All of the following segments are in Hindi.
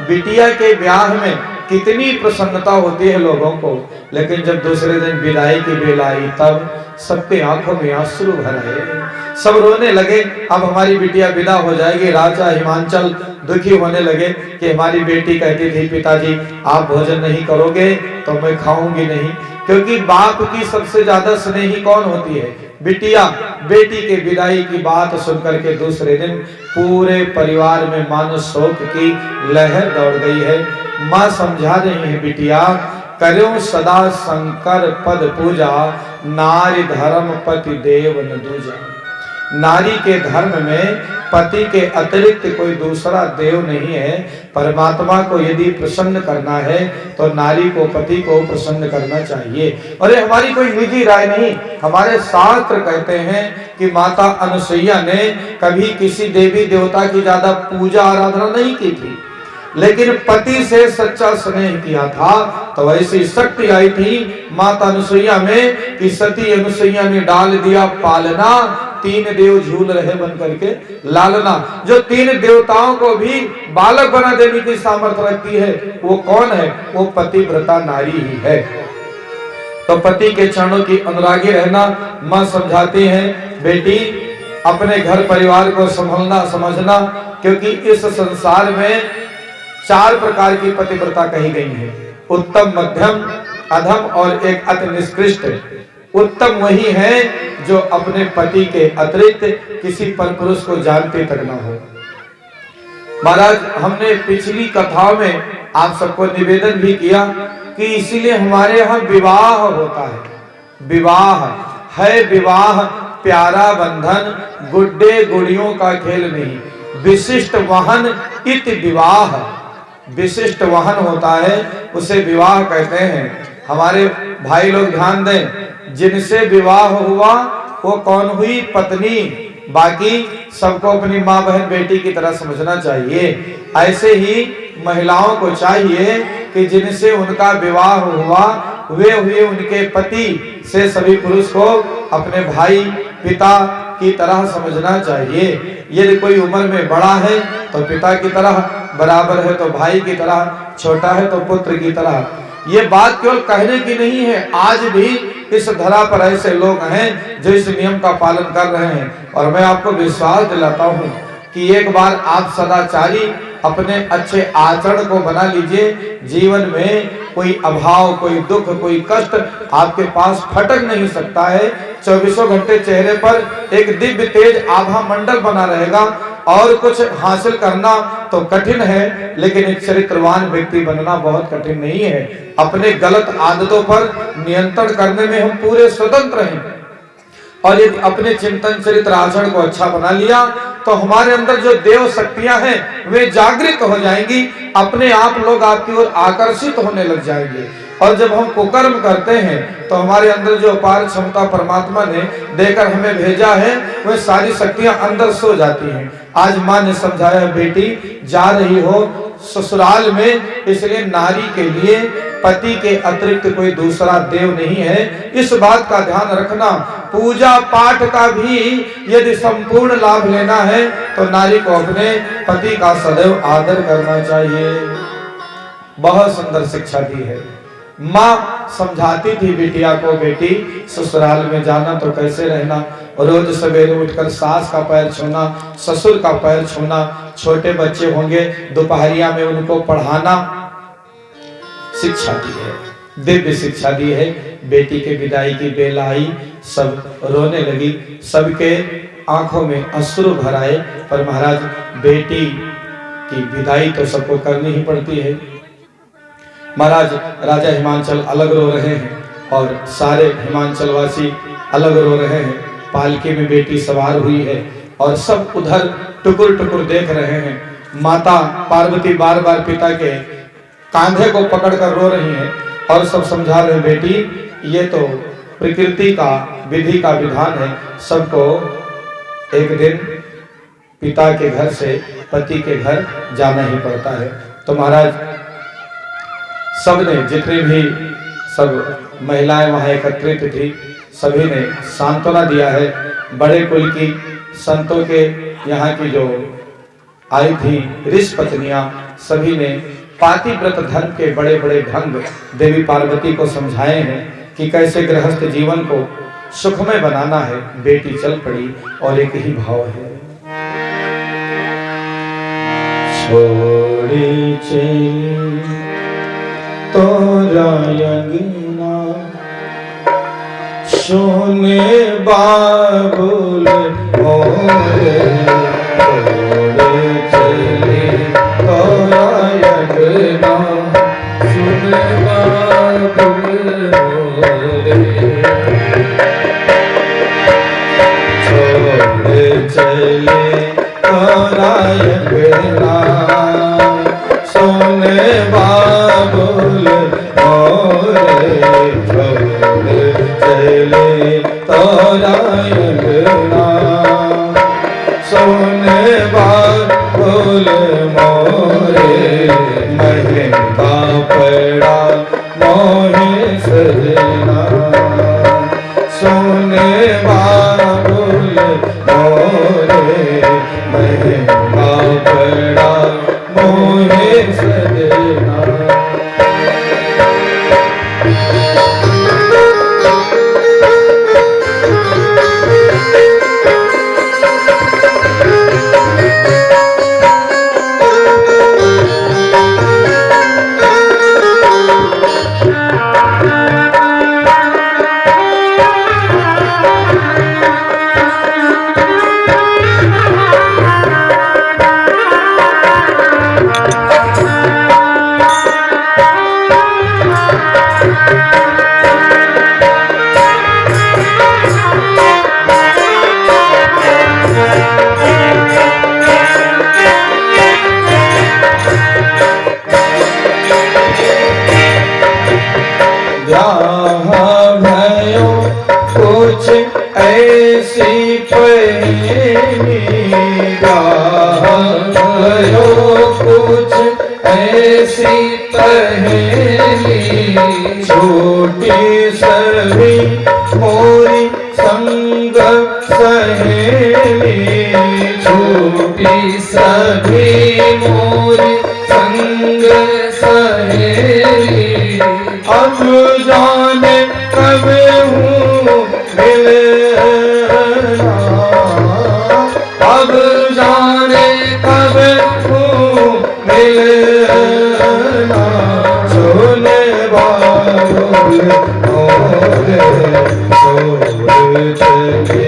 बिटिया के ब्याह में कितनी प्रसन्नता होती है लोगों को, लेकिन जब दूसरे दिन विदाई की बेला आई तब सबके आंखों में आंसू भर आए, सब रोने लगे। अब हमारी बिटिया विदा हो जाएगी। राजा हिमांचल दुखी होने लगे कि हमारी बेटी कहती थी पिताजी आप भोजन नहीं करोगे तो मैं खाऊंगी नहीं, क्योंकि बाप की सबसे ज्यादा स्नेही कौन होती है? बिटिया। बेटी के विदाई की बात सुनकर के दूसरे दिन पूरे परिवार में मानो शोक की लहर दौड़ गई है। माँ समझा रही है बिटिया करो सदा शंकर पद पूजा, नारी धर्म पति देव न दूजा। नारी के धर्म में पति के अतिरिक्त कोई दूसरा देव नहीं है। परमात्मा को यदि प्रसन्न करना है तो नारी को, पति को प्रसन्न करना चाहिए। और ये हमारी कोई निजी राय नहीं, हमारे शास्त्र कहते हैं कि माता अनुसुईया ने कभी किसी देवी देवता की ज्यादा पूजा आराधना नहीं की थी, लेकिन पति से सच्चा स्नेह किया था। तो ऐसी शक्ति आई थी माता अनुसुईया में कि सती अनुसुईया ने डाल दिया पालना, तीन देव झूल रहे बन करके लालना। जो तीन देवताओं को भी बालक बना देने की सामर्थ्य रखती है वो कौन है? वो पतिव्रता नारी ही है। तो पति के चरणों की अनुरागी रहना मां समझाती हैं बेटी अपने घर परिवार को संभालना समझना, क्योंकि इस संसार में 4 प्रकार की पतिव्रता कही गई है, उत्तम, मध्यम, अधम और एक अति निष्कृष्ट। उत्तम वही है जो अपने पति के अतिरिक्त किसी परपुरुष को जानते तक न हो। महाराज हमने पिछली कथाओं में आप सबको निवेदन भी किया कि इसीलिए हमारे यहाँ विवाह होता है। विवाह है, विवाह प्यारा बंधन, गुड्डे गुड़ियों का खेल नहीं, विशिष्ट वहन इत विवाह। विशिष्ट वहन होता है उसे विवाह कहते हैं। हमारे भाई लोग ध्यान दें, जिनसे विवाह हुआ वो कौन हुई? पत्नी। बाकी सबको अपनी माँ बहन बेटी की तरह समझना चाहिए। ऐसे ही महिलाओं को चाहिए कि जिनसे उनका विवाह हुआ वे हुए उनके पति, से सभी पुरुष को अपने भाई पिता की तरह समझना चाहिए। यदि कोई उम्र में बड़ा है तो पिता की तरह, बराबर है तो भाई की तरह, छोटा है तो पुत्र की तरह। ये बात केवल कहने की नहीं है, आज भी इस धरा पर ऐसे लोग हैं जो इस नियम का पालन कर रहे हैं। और मैं आपको विश्वास दिलाता हूँ कि एक बार आप सदाचारी अपने अच्छे आचरण को बना लीजिए, जीवन में कोई अभाव, कोई दुख, कोई कष्ट आपके पास फटक नहीं सकता है। 24 घंटे चेहरे पर एक दिव्य तेज आभा मंडल बना रहेगा। और कुछ हासिल करना तो कठिन है, लेकिन एक चरित्रवान व्यक्ति बनना बहुत कठिन नहीं है। अपने गलत आदतों पर नियंत्रण करने में हम पूरे स्वतंत्र हैं। और यदि अपने चिंतन चरित्र आचरण को अच्छा बना लिया तो हमारे अंदर जो देव शक्तियां हैं वे जागृत हो जाएंगी, अपने आप लोग आपकी ओर आकर्षित होने लग जाएंगे। और जब हम कुकर्म करते हैं तो हमारे अंदर जो अपार क्षमता परमात्मा ने देकर हमें भेजा है वह सारी शक्तियां अंदर सो जाती हैं। आज माँ ने समझाया बेटी जा रही हो ससुराल में, इसलिए नारी के लिए पति के अतिरिक्त कोई दूसरा देव नहीं है। इस बात का ध्यान रखना। पूजा पाठ का भी यदि संपूर्ण लाभ लेना है तो नारी को अपने पति का सदैव आदर करना चाहिए। बहुत सुंदर शिक्षा दी है। माँ समझाती थी बिटिया को बेटी ससुराल में जाना तो कैसे रहना, रोज सवेरे उठकर सास का पैर छूना, ससुर का पैर छूना, छोटे बच्चे होंगे दोपहरिया में उनको पढ़ाना। शिक्षा दी है, दिव्य शिक्षा दी है। बेटी के विदाई की बेला आई, सब रोने लगी, सबके आंखों में अश्रु भर आए। पर महाराज बेटी की विदाई तो सबको करनी ही पड़ती है। महाराज राजा हिमांचल अलग रो रहे हैं और सारे हिमांचल वासी अलग रो रहे हैं। पालकी में बेटी सवार हुई है और सब उधर टुकुर टुकुर देख रहे हैं। माता पार्वती बार बार पिता के कांधे को पकड़कर रो रही हैं और सब समझा रहे बेटी ये तो प्रकृति का, विधि का विधान है, सबको एक दिन पिता के घर से पति के घर जाना ही पड़ता है। तो महाराज सबने, जितने भी सब महिलाएं वहां एकत्रित थी, सभी ने सांत्वना दिया है। बड़े कुल की संतों के यहाँ की जो आई थी ऋषि पत्नियां, सभी ने पातिव्रत धर्म के बड़े बड़े ढंग देवी पार्वती को समझाए हैं कि कैसे गृहस्थ जीवन को सुखमय बनाना है। बेटी चल पड़ी और एक ही भाव है, छोड़ी चली तोरा अंगना सोने बाबुल मोरे, छोड़ी चली तोरा अंगना सोने बाबुल मोरे, छोड़ी चली तोरा अंगना सोने बाबुल मोरे, छोड़ चले तोरा अंगना सोने बाबुल मोरे, महंगा पड़ा मोहे सजना सोने बाबुल मोरे, महंगा पड़ा मोहे सजना। भयो कुछ ऐसी पहनी, भयो कुछ ऐसी पहनी, छोटी सभी मोरी संग सहेली, छोटी सभी मोरी संग सहेली, अब जाने कब हूँ मिलना, अब जाने कब हूँ मिलना, सोने बाबुल मोरे, छोड़ चले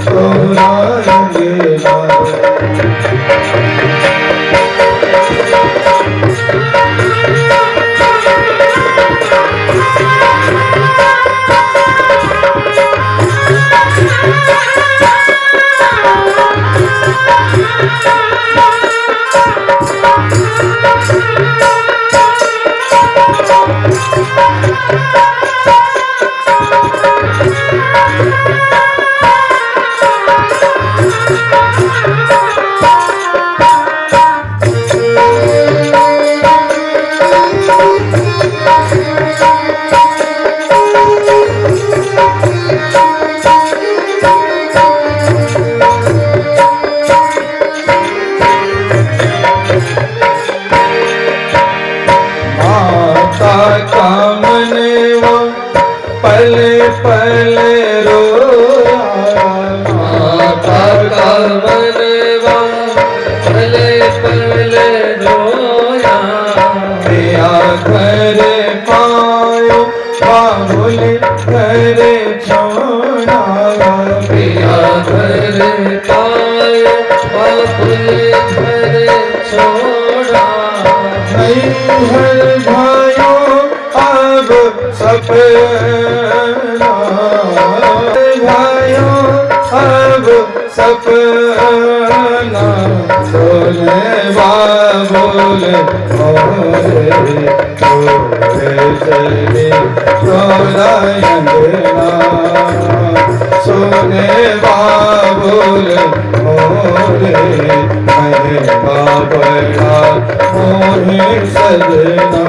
तोरा अंगना। पले पले रोया, माता का मनवा पले पले रोया, पिया घर पायो बाबुल घर छोड़ा, पिया घर पायो बाबुल घर छोड़ा, नहीं हर भाइयों अब सपना, भाइयों अब सपना, सोने बाबुल मोरे, छोड़ चले तोरा अंगना, सोने बाबुल मोरे, महंगा पड़ा मोहे सजना।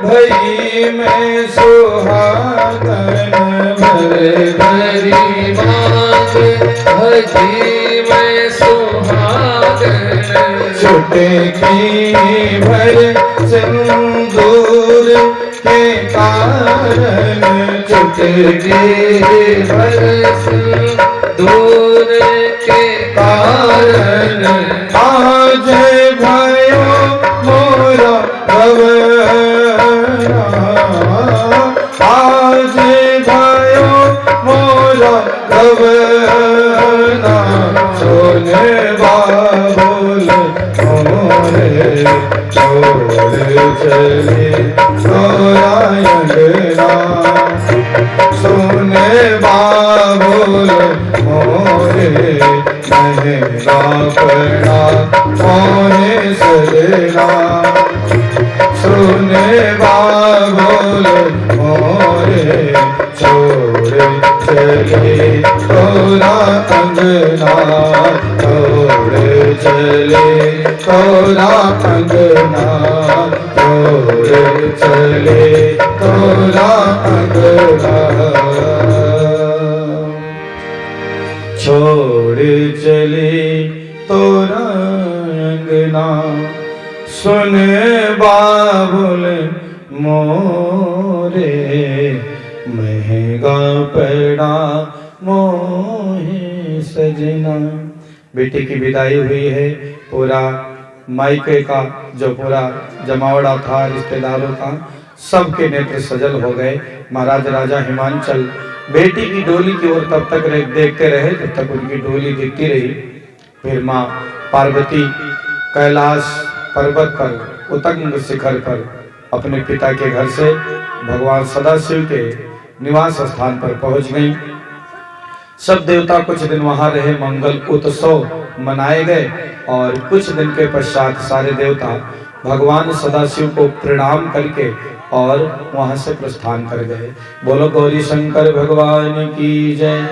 भई में सुहागन भर भरी मांग भजी में सुहागन छुटे की भर सिंदूर के कारण छुटे के भर सिंदूर के कारण आज भयो मोरा आज भयो मोरा गवना सोने बाबुल मोरे छोड़ चले नारायणा सोने बाबुल मोरे महंगा पड़ा मोरे सजना सुने बाबुल मोरे छोड़ चले तोरा अंगना छोड़ चले तोरा अंगना छोड़ चले तोरा अंगना छोड़ चले तोरा अंगना सुन बाबुल मोरे महंगा पड़ा मोहे सजना। बेटी की विदाई हुई है। पूरा मायके का जो पूरा जमावड़ा था रिश्तेदारों का सबके नेत्र सजल हो गए। महाराज राजा हिमांचल बेटी की डोली की ओर तब तक देखते रहे जब तक उनकी डोली दिखती रही। फिर माँ पार्वती कैलाश पर्वत पर उतंग शिखर पर अपने पिता के घर से भगवान सदाशिव के निवास स्थान पर पहुंच गई। सब देवता कुछ दिन वहां रहे, मंगल उत्सव मनाए गए और कुछ दिन के पश्चात सारे देवता भगवान सदाशिव को प्रणाम करके और वहां से प्रस्थान कर गए। बोलो गौरी शंकर भगवान की जय।